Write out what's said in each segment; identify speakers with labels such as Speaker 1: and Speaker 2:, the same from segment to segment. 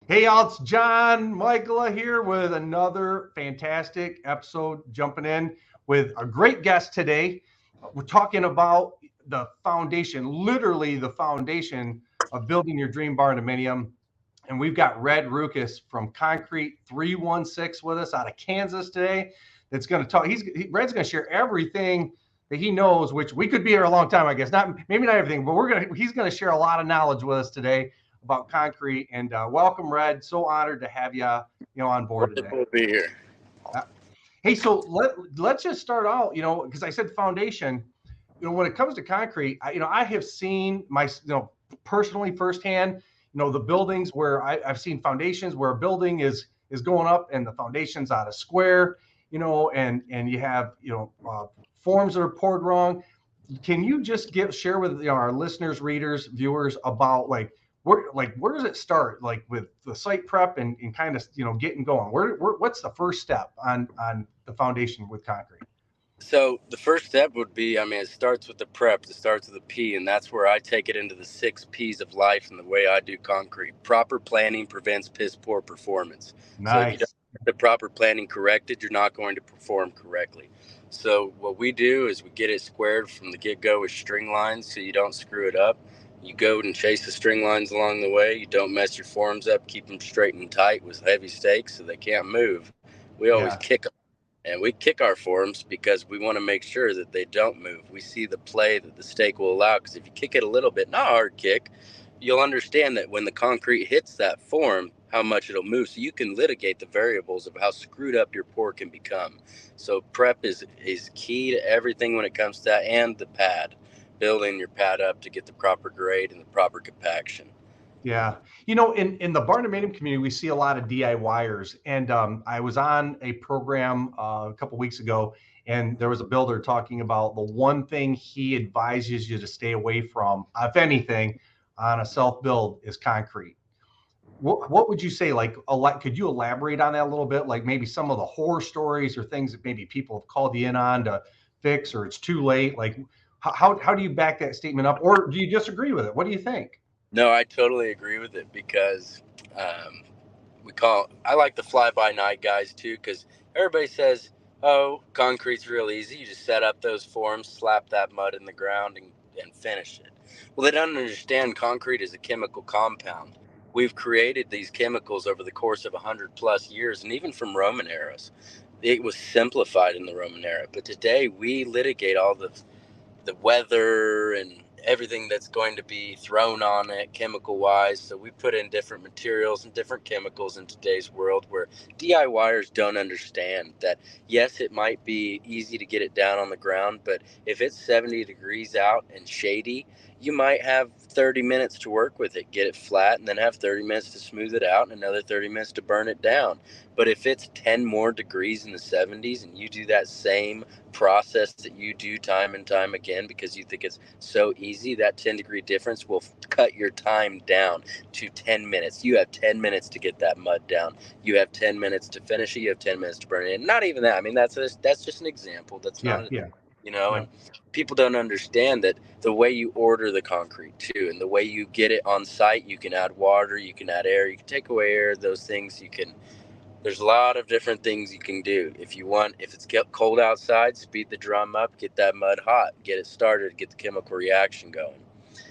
Speaker 1: Hey, y'all, it's Jon Mykala here with another fantastic episode, jumping in with a great guest today. We're talking about the foundation, literally the foundation of building your dream barndominium. And we've got Red Rucas from Concrete 316 with us out of Kansas today. That's going to talk. Red's going to share everything that he knows, which we could be here a long time, I guess. Maybe not everything, but he's going to share a lot of knowledge with us today about concrete. And welcome, Red. So honored to have you on board today.
Speaker 2: Wonderful to be here.
Speaker 1: Hey, so let's just start out. Because I said foundation. When it comes to concrete, I have seen personally firsthand. The buildings where I've seen foundations where a building is going up and the foundation's out of square. And you have forms that are poured wrong. Can you just share with our listeners, readers, viewers about where does it start, like with the site prep and kind of getting going? What's the first step on the foundation with concrete?
Speaker 2: So the first step would be, it starts with the prep. It starts with the P, and that's where I take it into the 6 P's of life and the way I do concrete. Proper planning prevents piss poor performance. So if you don't
Speaker 1: Nice.
Speaker 2: get the proper planning corrected, you're not going to perform correctly. So what we do is we get it squared from the get-go with string lines so you don't screw it up. You go and chase the string lines along the way. You don't mess your forms up. Keep them straight and tight with heavy stakes so they can't move. We always
Speaker 1: Yeah.
Speaker 2: kick them. And we kick our forms because we want to make sure that they don't move. We see the play that the stake will allow, because if you kick it a little bit, not a hard kick, you'll understand that when the concrete hits that form, how much it'll move. So you can litigate the variables of how screwed up your pour can become. So prep is key to everything when it comes to that, and the pad, building your pad up to get the proper grade and the proper compaction.
Speaker 1: Yeah. In the Barndominium community, we see a lot of DIYers. And I was on a program a couple weeks ago, and there was a builder talking about the one thing he advises you to stay away from, if anything, on a self build is concrete. What would you say? Could you elaborate on that a little bit? Like maybe some of the horror stories or things that maybe people have called you in on to fix, or it's too late. Like, how do you back that statement up, or do you disagree with it? What do you think?
Speaker 2: No, I totally agree with it because I like the fly by night guys too, because everybody says, oh, concrete's real easy. You just set up those forms, slap that mud in the ground, and finish it. Well, they don't understand concrete is a chemical compound. We've created these chemicals over the course of 100 plus years, and even from Roman eras. It was simplified in the Roman era, but today we litigate all the weather and everything that's going to be thrown on it chemical wise. So we put in different materials and different chemicals in today's world where DIYers don't understand that. Yes, it might be easy to get it down on the ground, but if it's 70 degrees out and shady, you might have 30 minutes to work with it, get it flat, and then have 30 minutes to smooth it out and another 30 minutes to burn it down. But if it's 10 more degrees in the 70s and you do that same process that you do time and time again because you think it's so easy, that 10-degree difference will cut your time down to 10 minutes. You have 10 minutes to get that mud down. You have 10 minutes to finish it. You have 10 minutes to burn it. And not even that. I mean, that's just an example. That's not,
Speaker 1: Yeah.
Speaker 2: and people don't understand that the way you order the concrete too, and the way you get it on site, you can add water, you can add air, you can take away air, those things there's a lot of different things you can do. If it's cold outside, speed the drum up, get that mud hot, get it started, get the chemical reaction going.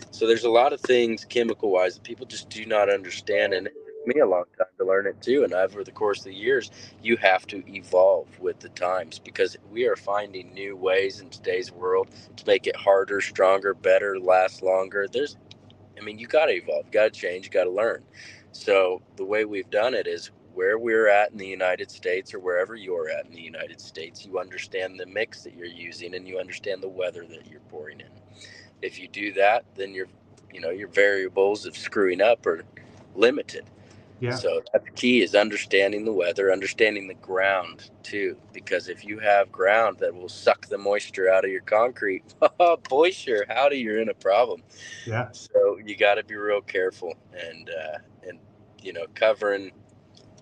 Speaker 2: So there's a lot of things chemical wise that people just do not understand. And it took me a long time to learn it too. And over the course of the years, you have to evolve with the times because we are finding new ways in today's world to make it harder, stronger, better, last longer. You got to evolve, you got to change, you got to learn. So the way we've done it is where we're at in the United States or wherever you're at in the United States, you understand the mix that you're using and you understand the weather that you're pouring in. If you do that, then your variables of screwing up are limited.
Speaker 1: Yeah.
Speaker 2: So the key is understanding the weather, understanding the ground too, because if you have ground that will suck the moisture out of your concrete, oh boy, sure, howdy, you're in a problem.
Speaker 1: Yeah.
Speaker 2: So you got to be real careful and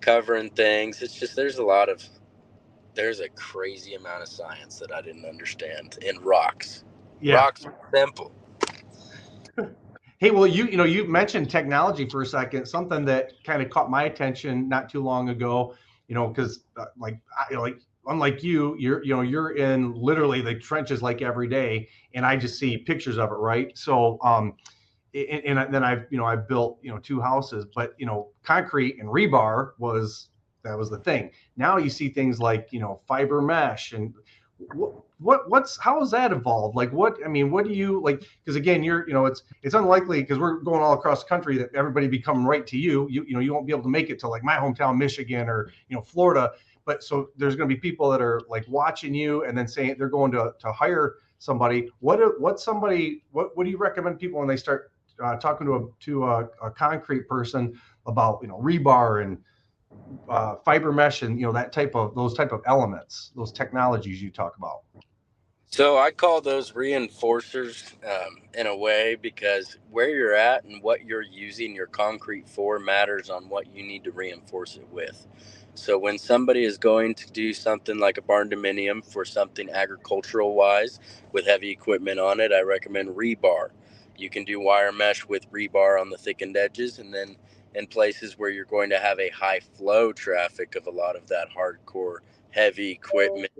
Speaker 2: covering things. It's just there's a crazy amount of science that I didn't understand in rocks.
Speaker 1: Yeah.
Speaker 2: Rocks are simple.
Speaker 1: Hey, well, you mentioned technology for a second, something that kind of caught my attention not too long ago, because unlike you're in literally the trenches like every day, and I just see pictures of it, right? So, and then I've built, two houses, but, concrete and rebar that was the thing. Now you see things like, fiber mesh and how has that evolved? Like what do you like? Because again, it's unlikely because we're going all across the country that everybody be coming right to you. You won't be able to make it to like my hometown, Michigan or, Florida. But so there's going to be people that are like watching you and then saying they're going to hire somebody. What do you recommend people when they start talking to a concrete person about, rebar and fiber mesh and, those type of elements, those technologies you talk about?
Speaker 2: So I call those reinforcers in a way, because where you're at and what you're using your concrete for matters on what you need to reinforce it with. So when somebody is going to do something like a barndominium for something agricultural wise with heavy equipment on it, I recommend rebar. You can do wire mesh with rebar on the thickened edges, and then in places where you're going to have a high flow traffic of a lot of that hardcore heavy equipment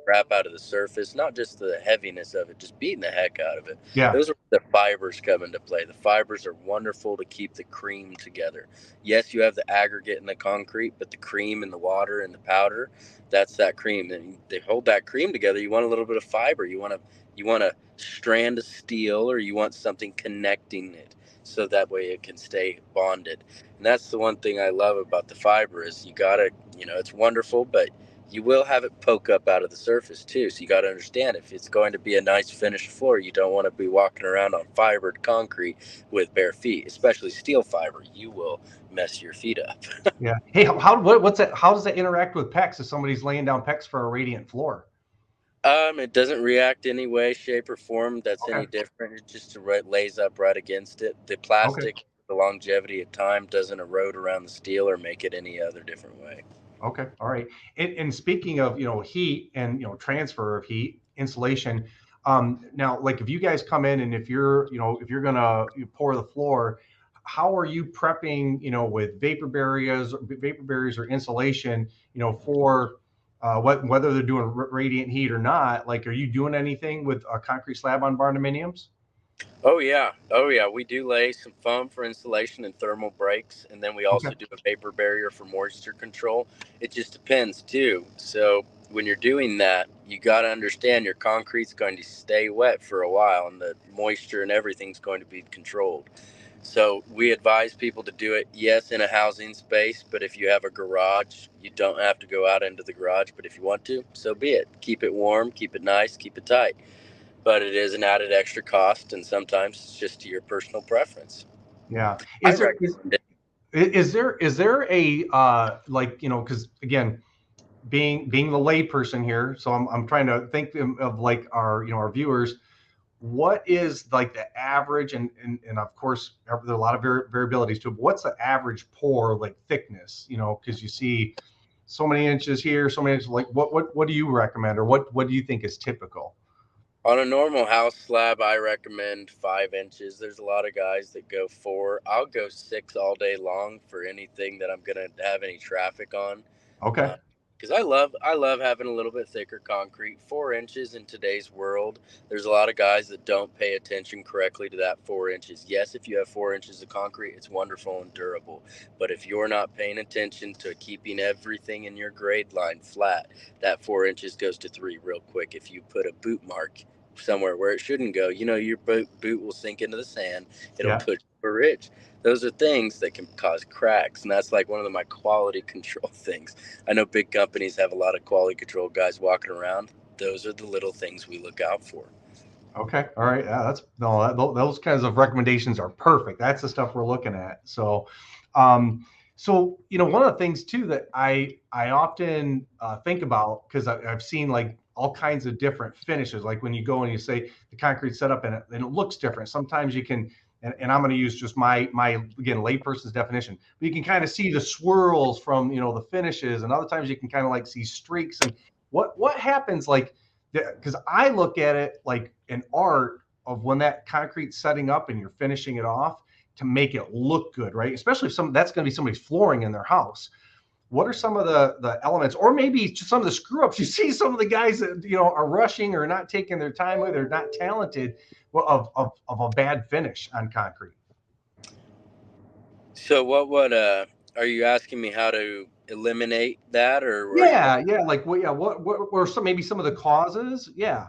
Speaker 2: crap out of the surface, not just the heaviness of it, just beating the heck out of it.
Speaker 1: Yeah.
Speaker 2: Those are the fibers come into play. The fibers are wonderful to keep the cream together. Yes, you have the aggregate and the concrete, but the cream and the water and the powder, that's that cream. And they hold that cream together. You want a little bit of fiber. You want a strand of steel, or you want something connecting it so that way it can stay bonded. And that's the one thing I love about the fiber is you gotta, it's wonderful, but you will have it poke up out of the surface too. So you got to understand, if it's going to be a nice finished floor, you don't want to be walking around on fibered concrete with bare feet, especially steel fiber. You will mess your feet up.
Speaker 1: Yeah. Hey, what's that? How does that interact with PEX if somebody's laying down PEX for a radiant floor?
Speaker 2: It doesn't react any way, shape, or form that's
Speaker 1: Okay.
Speaker 2: any different. It just lays up right against it. The
Speaker 1: Okay.
Speaker 2: plastic, the longevity of time doesn't erode around the steel or make it any other different way.
Speaker 1: Okay. All right. And speaking of, heat and, transfer of heat, insulation, now, like if you guys come in and if you're gonna pour the floor, how are you prepping, with vapor barriers or insulation, for whether they're doing radiant heat or not? Like, are you doing anything with a concrete slab on barndominiums?
Speaker 2: Oh yeah. We do lay some foam for insulation and thermal breaks, and then we
Speaker 1: Okay.
Speaker 2: also do a vapor barrier for moisture control. It just depends too. So when you're doing that, you got to understand your concrete's going to stay wet for a while, and the moisture and everything's going to be controlled. So we advise people to do it, yes, in a housing space, but if you have a garage, you don't have to go out into the garage. But if you want to, so be it. Keep it warm, keep it nice, keep it tight, but it is an added extra cost, and sometimes it's just to your personal preference.
Speaker 1: Yeah.
Speaker 2: I
Speaker 1: Is there is
Speaker 2: recommend it.
Speaker 1: is there a like, because again, being the layperson here, so I'm trying to think of like our, our viewers, what is like the average, and of course there are a lot of variabilities to it, but what's the average pour like thickness, because you see so many inches here, so many inches, like what do you recommend, or what do you think is typical?
Speaker 2: On a normal house slab, I recommend 5 inches. There's a lot of guys that go 4. I'll go 6 all day long for anything that I'm gonna have any traffic on.
Speaker 1: Okay.
Speaker 2: Because I love having a little bit thicker concrete. 4 inches in today's world, there's a lot of guys that don't pay attention correctly to that 4 inches. Yes, if you have 4 inches of concrete, it's wonderful and durable. But if you're not paying attention to keeping everything in your grade line flat, that 4 inches goes to 3 real quick. If you put a boot mark somewhere where it shouldn't go, your boot will sink into the sand. It'll
Speaker 1: Yeah.
Speaker 2: push a ridge. Those are things that can cause cracks, and that's like one of my quality control things. I know big companies have a lot of quality control guys walking around. Those are the little things we look out for.
Speaker 1: Okay. All right. Yeah, that's no, those kinds of recommendations are perfect. That's the stuff we're looking at. So, one of the things too that I often think about, because I've seen like all kinds of different finishes. Like when you go and you say the concrete setup and it looks different. Sometimes you can, and I'm going to use just my again layperson's definition, but you can kind of see the swirls from, the finishes, and other times you can kind of like see streaks. And what happens, like, because I look at it like an art of when that concrete's setting up and you're finishing it off to make it look good, right? Especially if that's going to be somebody's flooring in their house. What are some of the elements, or maybe just some of the screw ups you see some of the guys that are rushing or not taking their time with, or not talented of a bad finish on concrete?
Speaker 2: So what are you asking me how to eliminate that, or are you
Speaker 1: Yeah, like what were maybe some of the causes? Yeah.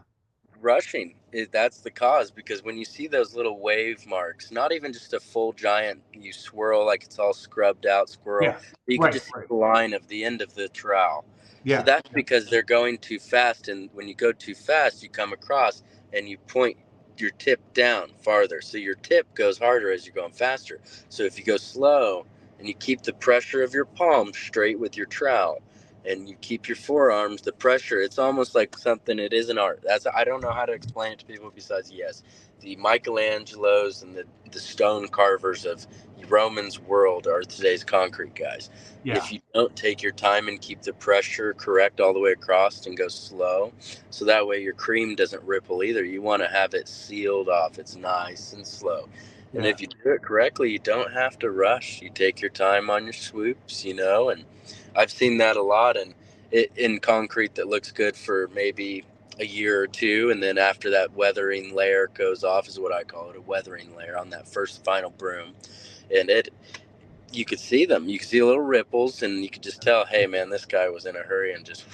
Speaker 2: rushing? That's the cause, because when you see those little wave marks, not even just a full giant, you swirl like it's all scrubbed out squirrel,
Speaker 1: Yeah.
Speaker 2: you can
Speaker 1: Right.
Speaker 2: just see the line of the end of the trowel. So
Speaker 1: Yeah.
Speaker 2: that's because they're going too fast, and when you go too fast, you come across and you point your tip down farther. So your tip goes harder as you're going faster. So if you go slow and you keep the pressure of your palm straight with your trowel, and you keep your forearms, the pressure, it's almost like something, it is an art. I don't know how to explain it to people besides, yes, the Michelangelos and the stone carvers of Roman's world are today's concrete guys.
Speaker 1: Yeah.
Speaker 2: If you don't take your time and keep the pressure correct all the way across and go slow, so that way your cream doesn't ripple either. You want to have it sealed off. It's nice and slow. And
Speaker 1: Yeah.
Speaker 2: if you do it correctly, you don't have to rush. You take your time on your swoops, and I've seen that a lot in concrete that looks good for maybe a year or two, and then after that weathering layer goes off, is what I call it, a weathering layer on that first final broom. And you could see them. You could see little ripples, and you could just tell, hey man, this guy was in a hurry and just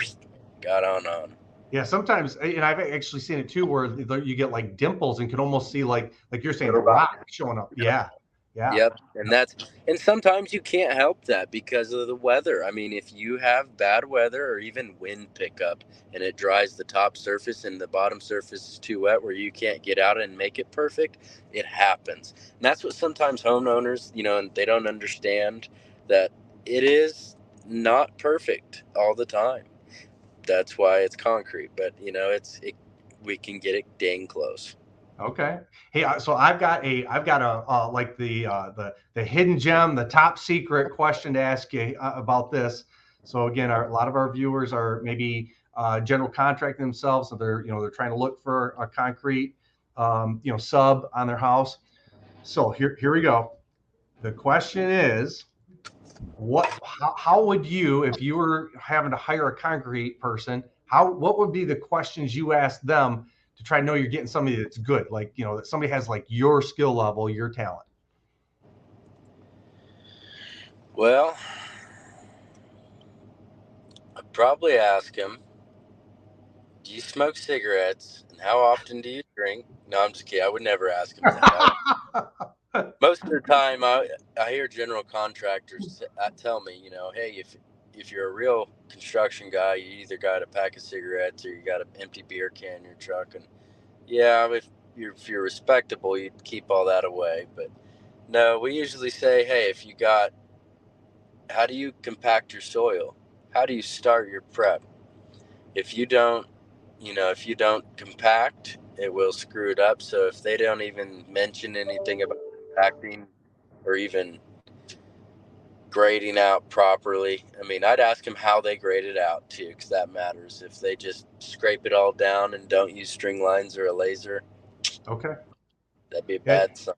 Speaker 2: got on.
Speaker 1: Yeah, sometimes, and I've actually seen it too, where you get like dimples and can almost see like you're saying the rock showing up. Yeah, yeah,
Speaker 2: Yep. And sometimes you can't help that because of the weather. I mean, if you have bad weather or even wind pickup and it dries the top surface and the bottom surface is too wet where you can't get out and make it perfect, it happens. And that's what sometimes homeowners, and they don't understand that it is not perfect all the time. That's why it's concrete, but we can get it dang close.
Speaker 1: Okay. Hey, so I've got a like the hidden gem, the top secret question to ask you about this. So again, a lot of our viewers are maybe general contracting themselves, so they're trying to look for a concrete sub on their house. So here we go. The question is, how would you, if you were having to hire a concrete person, what would be the questions you ask them to try to know you're getting somebody that's good, like that somebody has like your skill level, your talent?
Speaker 2: Well, I'd probably ask him, do you smoke cigarettes? And how often do you drink? No, I'm just kidding. I would never ask him that. Most of the time, I hear general contractors tell me, hey, if you're a real construction guy, you either got a pack of cigarettes or you got an empty beer can in your truck. And yeah, if you're respectable, you'd keep all that away. But no, we usually say, hey, how do you compact your soil? How do you start your prep? If you don't, if you don't compact, it will screw it up. So if they don't even mention anything about compacting or even grading out properly, I mean, I'd ask them how they grade it out too, because that matters. If they just scrape it all down and don't use string lines or a laser,
Speaker 1: Okay.
Speaker 2: that'd be a
Speaker 1: Yeah,
Speaker 2: bad sign.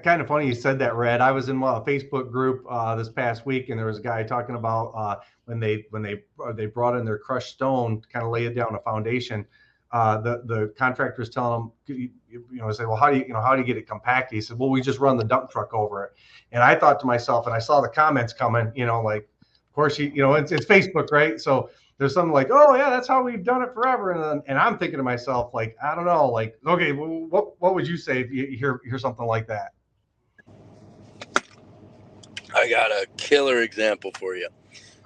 Speaker 1: kind of funny you said that, Red. I was in a Facebook group this past week, and there was a guy talking about when they brought in their crushed stone to kind of lay it down a foundation. The contractor was telling him, say, well, how do you get it compacted? He said, well, we just run the dump truck over it. And I thought to myself, and I saw the comments coming, like, of course, it's Facebook, right? So there's something like, oh yeah, that's how we've done it forever. And I'm thinking to myself, like, I don't know, like, okay, well, what would you say if you hear something like that?
Speaker 2: I got a killer example for you.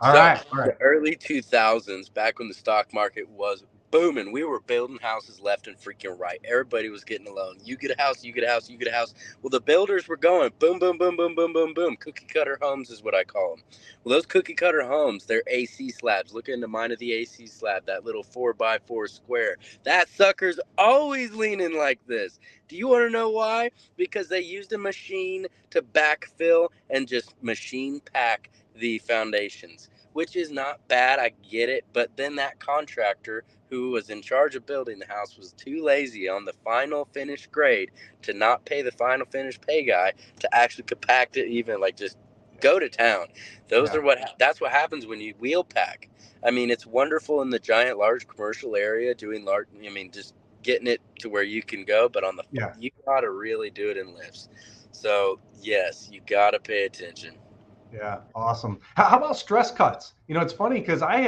Speaker 1: All
Speaker 2: So,
Speaker 1: right.
Speaker 2: the early 2000s, back when the stock market was booming, we were building houses left and freaking right. Everybody was getting a loan. You get a house, you get a house, you get a house. Well, the builders were going boom, boom, boom, boom, boom, boom, boom. Cookie cutter homes is what I call them. Well, those cookie cutter homes, they're AC slabs. Look into mine of the AC slab, that little 4x4 square. That sucker's always leaning like this. Do you want to know why? Because they used a machine to backfill and just machine pack the foundations, which is not bad. I get it. But then that contractor who was in charge of building the house was too lazy on the final finish grade to not pay the final finish pay guy to actually compact it, even like just go to town. That's what happens when you wheel pack. I mean, it's wonderful in the giant, large commercial area doing large. I mean, just getting it to where you can go, but you gotta really do it in lifts. So yes, you gotta pay attention.
Speaker 1: Yeah, awesome. How about stress cuts? It's funny because I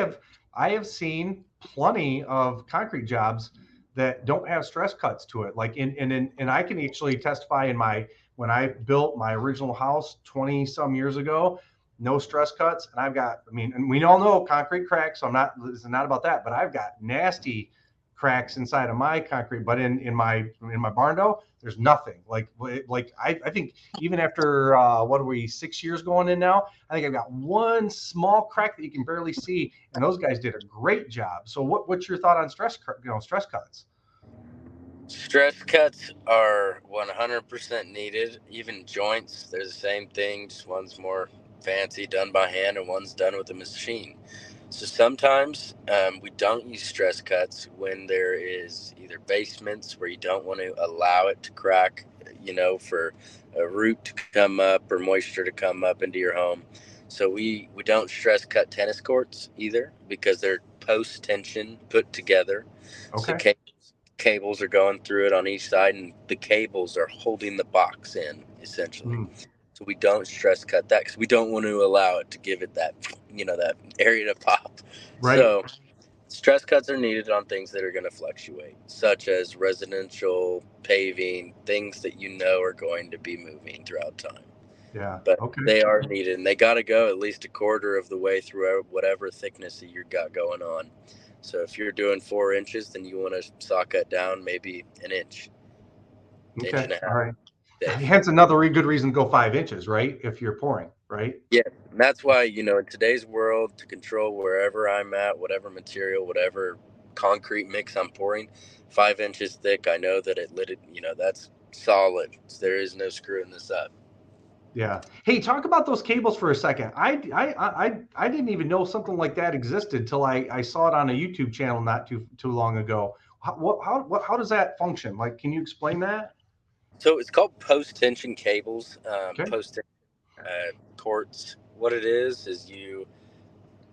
Speaker 1: have seen plenty of concrete jobs that don't have stress cuts to it. Like and I can actually testify when I built my original house 20 some years ago, no stress cuts. And and we all know concrete cracks. So this is not about that, but I've got nasty cracks inside of my concrete, but in my barn door, there's nothing. I think even after what are we 6 years going in now, I think I've got one small crack that you can barely see, and those guys did a great job. So what's your thought on stress cuts?
Speaker 2: Stress cuts are 100% needed. Even joints, they're the same thing. Just one's more fancy, done by hand, and one's done with a machine. So sometimes we don't use stress cuts when there is either basements where you don't want to allow it to crack, for a root to come up or moisture to come up into your home. So we don't stress cut tennis courts either because they're post tension put together. So
Speaker 1: Okay.
Speaker 2: cables are going through it on each side, and the cables are holding the box in essentially. So we don't stress cut that because we don't want to allow it to give it that, that area to pop.
Speaker 1: Right.
Speaker 2: So stress cuts are needed on things that are going to fluctuate, such as residential paving, things that are going to be moving throughout time.
Speaker 1: Yeah.
Speaker 2: But
Speaker 1: Okay.
Speaker 2: they are needed, and they got to go at least a quarter of the way through whatever thickness that you've got going on. So if you're doing 4 inches, then you want to saw cut down maybe an inch,
Speaker 1: Okay.
Speaker 2: inch and a half.
Speaker 1: All right.
Speaker 2: Safe.
Speaker 1: Hence another really good reason to go 5 inches, right? If you're pouring, right?
Speaker 2: Yeah, and that's why in today's world, to control wherever I'm at, whatever material, whatever concrete mix I'm pouring, 5 inches thick. I know that that's solid. There is no screwing this up.
Speaker 1: Yeah. Hey, talk about those cables for a second. I didn't even know something like that existed till I saw it on a YouTube channel not too long ago. How does that function? Like, can you explain that?
Speaker 2: So it's called post tension cables,
Speaker 1: Okay.
Speaker 2: post cords. What it is you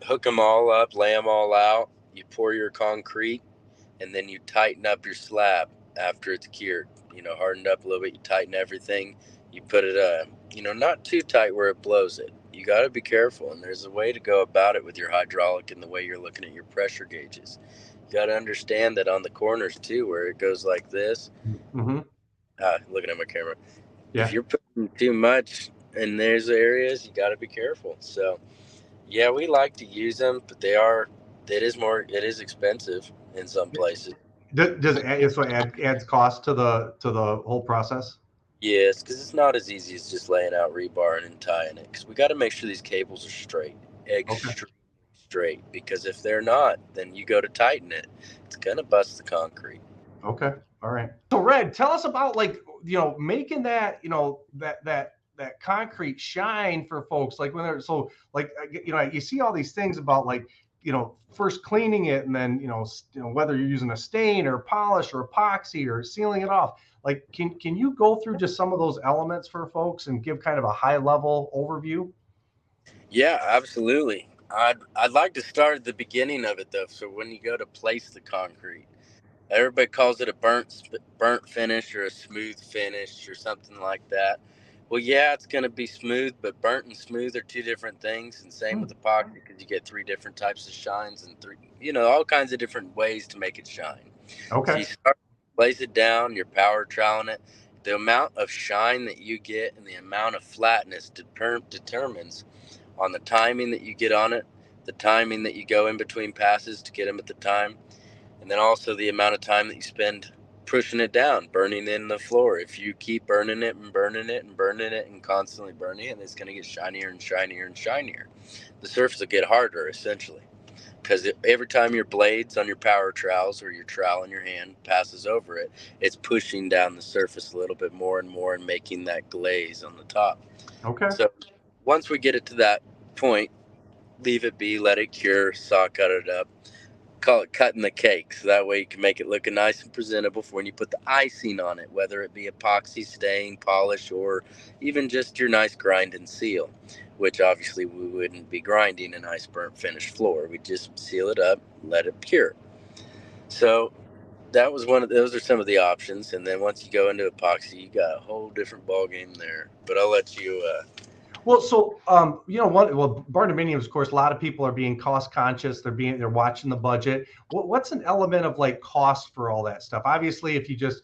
Speaker 2: hook them all up, lay them all out. You pour your concrete, and then you tighten up your slab after it's cured. Hardened up a little bit. You tighten everything. You put it, not too tight where it blows it. You got to be careful, and there's a way to go about it with your hydraulic and the way you're looking at your pressure gauges. You got to understand that on the corners too, where it goes like this.
Speaker 1: Mm-hmm.
Speaker 2: Looking at my camera.
Speaker 1: Yeah.
Speaker 2: If you're putting too much in those areas, you got to be careful. So, yeah, we like to use them, but it is expensive in some places.
Speaker 1: Does it so adds cost to the whole process?
Speaker 2: Yes, because it's not as easy as just laying out rebar and then tying it. Because we got to make sure these cables are straight,
Speaker 1: Okay.
Speaker 2: extremely straight. Because if they're not, then you go to tighten it, it's gonna bust the concrete.
Speaker 1: Okay. All right. So Red, tell us about making that, that concrete shine for folks. Like when they're you see all these things about first cleaning it and then, whether you're using a stain or polish or epoxy or sealing it off. Like, can you go through just some of those elements for folks and give kind of a high level overview?
Speaker 2: Yeah, absolutely. I'd like to start at the beginning of it though. So when you go to place the concrete, everybody calls it a burnt finish or a smooth finish or something like that. Well, yeah, it's going to be smooth, but burnt and smooth are two different things. And same with epoxy because you get 3 different types of shines and all kinds of different ways to make it shine. So
Speaker 1: Okay.
Speaker 2: you start, place it down, you're power troweling it. The amount of shine that you get and the amount of flatness determines on the timing that you get on it, the timing that you go in between passes to get them at the time, and then also the amount of time that you spend pushing it down, burning in the floor. If you keep burning it and burning it and burning it and constantly burning it, it's going to get shinier and shinier and shinier. The surface will get harder essentially because every time your blades on your power trowels or your trowel in your hand passes over it, it's pushing down the surface a little bit more and more and making that glaze on the top.
Speaker 1: Okay.
Speaker 2: So once we get it to that point, leave it be, let it cure, saw cut it up. call it cutting the cake, so that way you can make it look nice and presentable for when you put the icing on it, whether it be epoxy, stain, polish, or even just your nice grind and seal, which obviously we wouldn't be grinding a nice burnt finished floor. We just seal it up, let it cure. So that was those are some of the options. And then once you go into epoxy, you got a whole different ball game there. But I'll let you.
Speaker 1: Well, so well, Barndominium, of course, a lot of people are being cost conscious. They're watching the budget. What's an element of like cost for all that stuff? Obviously, if you just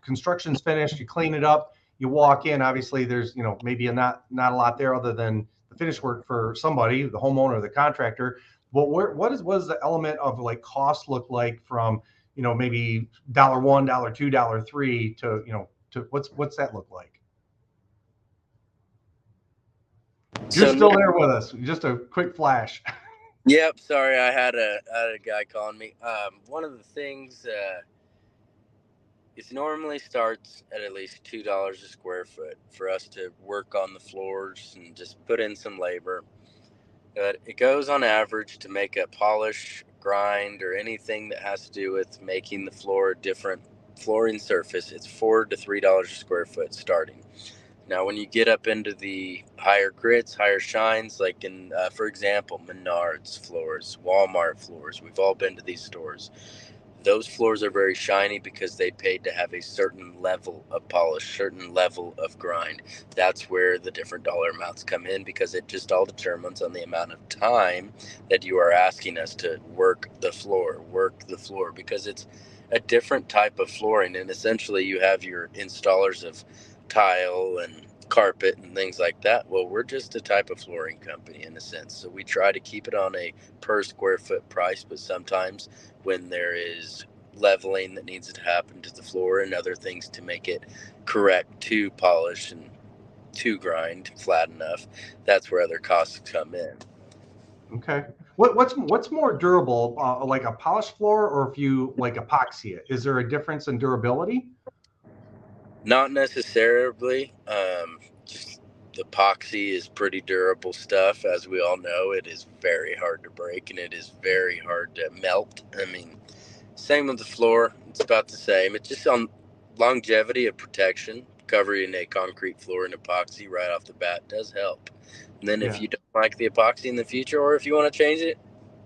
Speaker 1: construction's finished, you clean it up, you walk in. Obviously, there's maybe not a lot there other than the finish work for somebody, the homeowner, or the contractor. But what does the element of like cost look like from maybe $1, $2, $3 to what's that look like? You're
Speaker 2: So
Speaker 1: still there with us. Just a quick flash.
Speaker 2: Yep. Sorry, I had a guy calling me. One of the things it normally starts at least $2 a square foot for us to work on the floors and just put in some labor. But it goes on average to make a polish, grind, or anything that has to do with making the floor a different flooring surface. It's $4 to $3 a square foot starting. Now, when you get up into the higher grits, higher shines, like in, for example, Menards floors, Walmart floors, we've all been to these stores. Those floors are very shiny because they paid to have a certain level of polish, certain level of grind. That's where the different dollar amounts come in, because it just all determines on the amount of time that you are asking us to work the floor, because it's a different type of flooring. And essentially you have your installers of tile and carpet and things like that. Well, we're just a type of flooring company in a sense. So we try to keep it on a per square foot price, but sometimes when there is leveling that needs to happen to the floor and other things to make it correct to polish and to grind flat enough, that's where other costs come in.
Speaker 1: Okay. What's more durable, like a polished floor, or if you like epoxy it? Is there a difference in durability?
Speaker 2: Not necessarily. Just epoxy is pretty durable stuff. As we all know, it is very hard to break and it is very hard to melt. I mean, same with the floor. It's about the same. It's just on longevity of protection. Covering a concrete floor in epoxy right off the bat does help. And then if you don't like the epoxy in the future, or if you want to change it,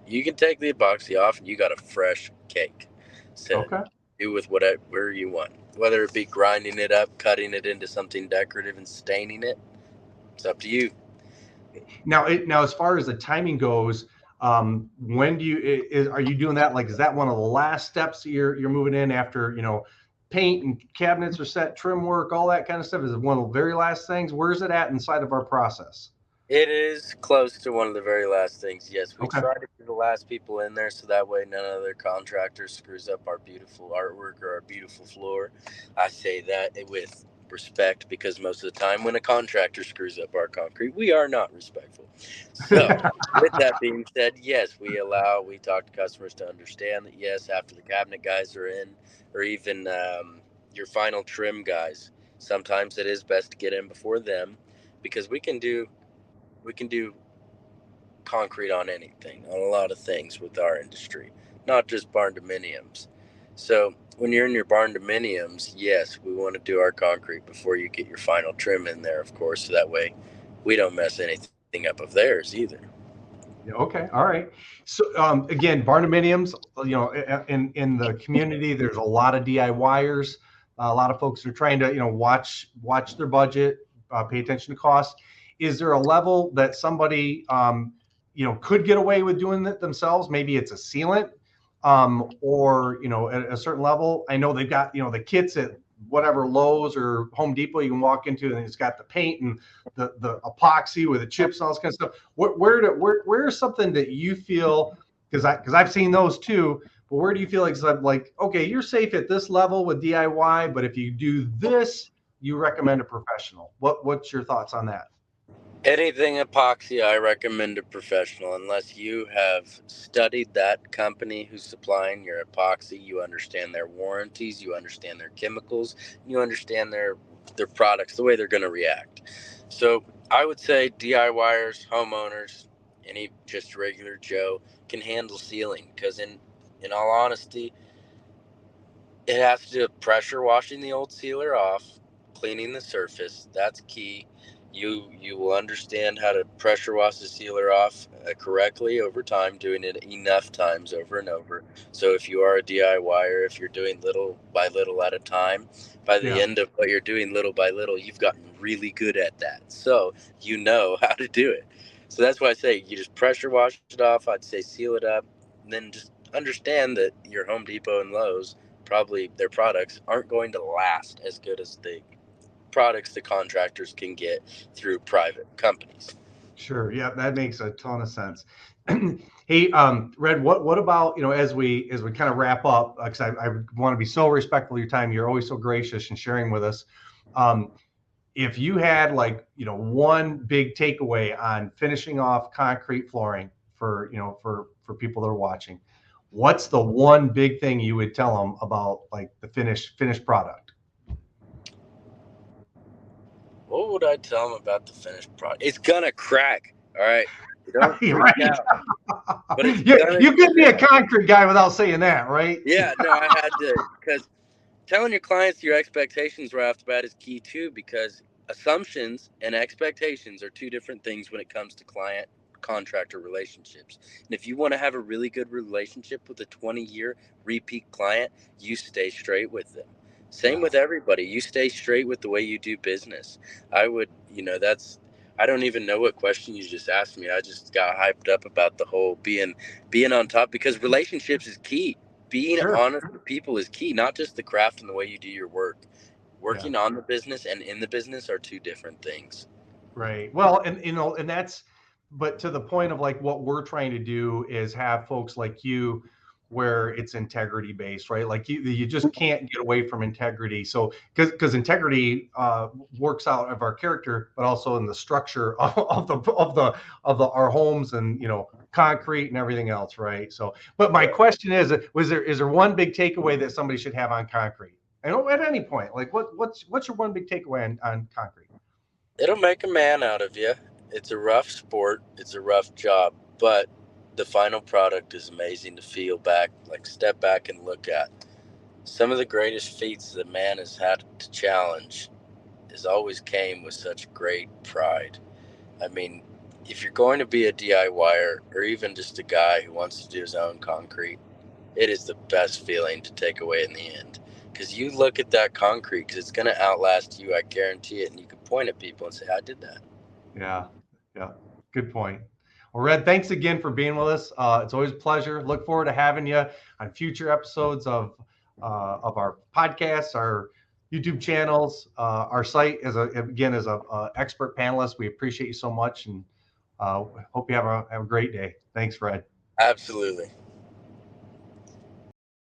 Speaker 2: you can take the epoxy off and you got a fresh cake. So do with whatever you want, whether it be grinding it up, cutting it into something decorative, and staining it. It's up to you.
Speaker 1: Now, as far as the timing goes, when are you doing that? Like, is that one of the last steps that you're moving in after paint and cabinets are set, trim work, all that kind of stuff? Is it one of the very last things? Where is it at inside of our process?
Speaker 2: It is close to one of the very last things. Yes, we try to be the last people in there, so that way none other contractor screws up our beautiful artwork or our beautiful floor. I say that with respect, because most of the time when a contractor screws up our concrete, we are not respectful. So with that being said, yes, we talk to customers to understand that, yes, after the cabinet guys are in, or even your final trim guys, sometimes it is best to get in before them, because we can do concrete on anything, on a lot of things with our industry, not just Barndominiums. So when you're in your Barndominiums, yes, we want to do our concrete before you get your final trim in there, of course, so that way we don't mess anything up of theirs either.
Speaker 1: Okay. All right. So again, Barndominiums, in the community, there's a lot of DIYers. A lot of folks are trying to, watch their budget, pay attention to costs. Is there a level that somebody, could get away with doing it themselves? Maybe it's a sealant, or, at a certain level. I know they've got, the kits at whatever Lowe's or Home Depot you can walk into, and it's got the paint and the epoxy with the chips and all this kind of stuff. Where's something that you feel, because I've seen those too, but where do you feel like, okay, you're safe at this level with DIY, but if you do this, you recommend a professional? What's your thoughts on that?
Speaker 2: Anything epoxy, I recommend a professional, unless you have studied that company who's supplying your epoxy. You understand their warranties, you understand their chemicals, you understand their products, the way they're going to react. So I would say DIYers, homeowners, any just regular Joe can handle sealing, because in all honesty, it has to do with pressure washing the old sealer off, cleaning the surface. That's key. You will understand how to pressure wash the sealer off correctly over time, doing it enough times over and over. So if you are a DIYer, if you're doing little by little at a time, by the end of what you're doing little by little, you've gotten really good at that. So you know how to do it. So that's why I say you just pressure wash it off. I'd say seal it up, and then just understand that your Home Depot and Lowe's, probably their products aren't going to last as good as the products the contractors can get through private companies.
Speaker 1: Sure. Yeah, that makes a ton of sense. Hey, Red, what about, as we kind of wrap up, because I want to be so respectful of your time. You're always so gracious in sharing with us. If you had one big takeaway on finishing off concrete flooring for people that are watching, what's the one big thing you would tell them about like the finished product?
Speaker 2: What would I tell them about the finished product? It's gonna crack. All right. Don't freak
Speaker 1: Right.
Speaker 2: out. But it's
Speaker 1: you could be a concrete guy without saying that, right?
Speaker 2: Yeah, no, I had to, because telling your clients your expectations right off the bat is key too, because assumptions and expectations are two different things when it comes to client contractor relationships. And if you want to have a really good relationship with a 20-year repeat client, you stay straight with them. Same with everybody. You stay straight with the way you do business. I would, I don't even know what question you just asked me. I just got hyped up about the whole being on top, because relationships is key. Being honest with people is key, not just the craft and the way you do your work. Working on the business and in the business are two different things.
Speaker 1: Right. Well, and that's, but to the point of like what we're trying to do is have folks like you where it's integrity based, right? Like you just can't get away from integrity. So because integrity works out of our character, but also in the structure of our homes and concrete and everything else, right? So, but my question is there one big takeaway that somebody should have on concrete? And at any point, like what's your one big takeaway on concrete?
Speaker 2: It'll make a man out of you. It's a rough sport. It's a rough job, but the final product is amazing to feel back, like step back and look at. Some of the greatest feats that man has had to challenge has always came with such great pride. I mean, if you're going to be a DIYer or even just a guy who wants to do his own concrete, it is the best feeling to take away in the end. Because you look at that concrete, because it's going to outlast you, I guarantee it. And you can point at people and say, I did that.
Speaker 1: Yeah. Good point. Well, Red, thanks again for being with us. It's always a pleasure. Look forward to having you on future episodes of our podcasts, our YouTube channels, our site as a expert panelist. We appreciate you so much, and hope you have a great day. Thanks, Red.
Speaker 2: Absolutely.